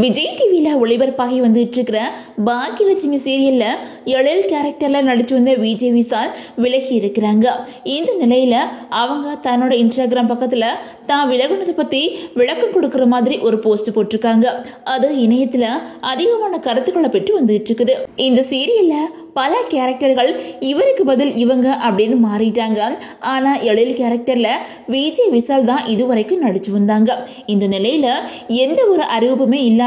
விஜய் டிவியில ஒளிபரப்பாகி வந்துட்டு இருக்கிற பாக்கியலட்சுமி சீரியல்ல எழில் கேரக்டர்ல நடிச்சு வந்த விஜய் விசால் விலகி இருக்கிறாங்க. இந்த நிலையில அவங்க தன்னோட இன்ஸ்டாகிராம் பக்கத்துல தான் விலகுனதை பத்தி விளக்கம் கொடுக்கற மாதிரி ஒரு போஸ்ட் போட்டிருக்காங்க. அது இணையத்துல அதிகமான கருத்துக்களை பெற்று வந்துட்டு இருக்குது. இந்த சீரியல்ல பல கேரக்டர்கள் இவருக்கு பதில் இவங்க அப்படின்னு மாறிட்டாங்க. ஆனா எழில் கேரக்டர்ல விஜய் விசால் தான் இதுவரைக்கும் நடிச்சு வந்தாங்க. இந்த நிலையில எந்த ஒரு அறிவிப்புமே இல்லாம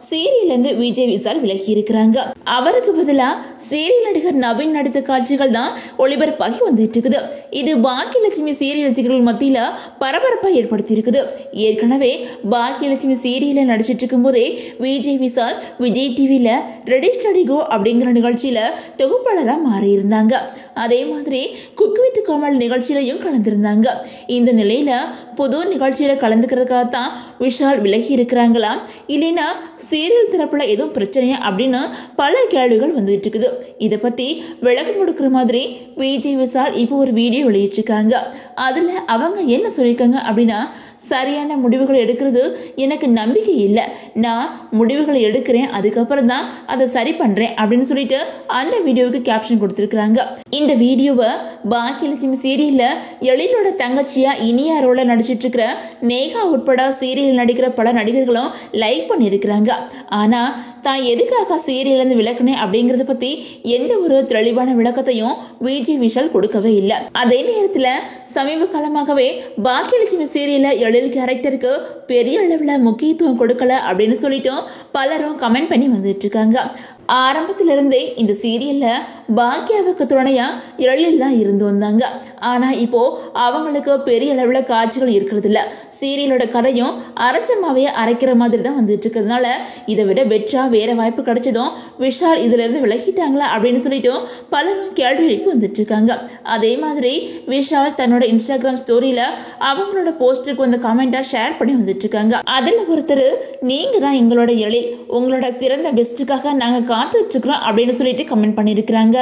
சீரியல்ல இருந்து விஜய் விசால் விலகி இருக்கிறாங்க. அவருக்கு பதிலா சீரியல் நடிகர் நவீன் நடித்த காட்சிகள் தான் ஒளிபரப்பாகி வந்துட்டு இருக்குது. இது பாக்கியலட்சுமி சீரியல் ரசிகர்கள் மத்தியில பரபரப்பை ஏற்படுத்தி இருக்குது. ஏற்கனவே பாக்கியலட்சுமி சீரியல்ல நடிச்சிட்டு இருக்கும் போதே விஜய் விசால் விஜய் டிவில ரெடி ஸ்டடி கோ அப்படிங்கிற நிகழ்ச்சியில தொகுப்பாளரா மாறி இருந்தாங்க. அதே மாதிரி குக் வித் கோமாளி நிகழ்ச்சியிலையும் கலந்திருந்தாங்க. இந்த நிலையில புது நிகழ்ச்சியில கலந்துக்கிறதுக்காகத்தான் விஷால் விலகி இருக்கிறாங்களா, இல்லைன்னா சீரியல் தரப்புல எதுவும் பிரச்சனையா அப்படின்னு பல கேள்விகள் வந்துட்டு இருக்குது. இதை பத்தி விளக்கம் கொடுக்கிற மாதிரி விஜய் விசால் இப்போ ஒரு வீடியோ வெளியிட்டிருக்காங்க. அதுல அவங்க என்ன சொல்லியிருக்காங்க அப்படின்னா, சரியான முடிவுகள் எடுக்கிறது எனக்கு நம்பிக்கை இல்லை, நான் முடிவுகளை எடுக்கிறேன், அதுக்கப்புறம் தான் அதை சரி பண்றேன் அப்படின்னு சொல்லிட்டு அந்த வீடியோவுக்கு கேப்ஷன் கொடுத்திருக்காங்க. இந்த வீடியோவை பாக்கியலட்சுமி சீரியல்ல எழிலோட தங்கச்சியா இனியா ரோல நடிச்சிட்டு இருக்கிற நேகா உட்பட சீரியல் நடிக்கிற பல நடிகர்களும் லைக் பண்ணியிருக்கிறாங்க. ஆனா தான் எதுக்காக சீரியல் இருந்து விளக்குனேன் அப்படிங்கறத பத்தி எந்த ஒரு தெளிவான விளக்கத்தையும் விஜய் விஷால் கொடுக்கவே இல்லை. அதே நேரத்துல சமீப காலமாகவே பாக்கியலட்சுமி சீரியல்ல எழில் கேரக்டருக்கு பெரிய அளவுல முக்கியத்துவம் கொடுக்கல அப்படின்னு சொல்லிட்டும் பலரும் கமெண்ட் பண்ணி வந்துட்டு இருக்காங்க. ஆரம்பத்திலிருந்தே இந்த சீரியல்ல பாக்கியாவுக்கு துணையா எழில் தான் இருந்து வந்தாங்க. ஆனா இப்போ அவங்களுக்கு பெரிய அளவுல காட்சிகள் இருக்கிறது இல்ல. சீரியலோட கதையும் அரைச்சமாவே அரைக்கிற மாதிரி தான் வந்துட்டு இருக்கிறதுனால இதை விட பெட்டரா வேற வாய்ப்பு கிடைச்சதும் விஷால் இதுல இருந்து விலகிட்டாங்களா அப்படின்னு சொல்லிட்டும் பலரும் கேள்வி எழுப்பி வந்துட்டு இருக்காங்க. அதே மாதிரி விஷால் தன்னோட இன்ஸ்டாகிராம் ஸ்டோரியில அவங்களோட போஸ்டுக்கு வந்து கமெண்டா ஷேர் பண்ணி வந்துட்டு இருக்காங்க. அதுல ஒருத்தர், நீங்க தான் எங்களோட எழில், உங்களோட சிறந்த பெஸ்டுக்காக நாங்க காத்துட்டு இருக்கிறோம் அப்படின்னு சொல்லிட்டு கமெண்ட் பண்ணிருக்கிறாங்க.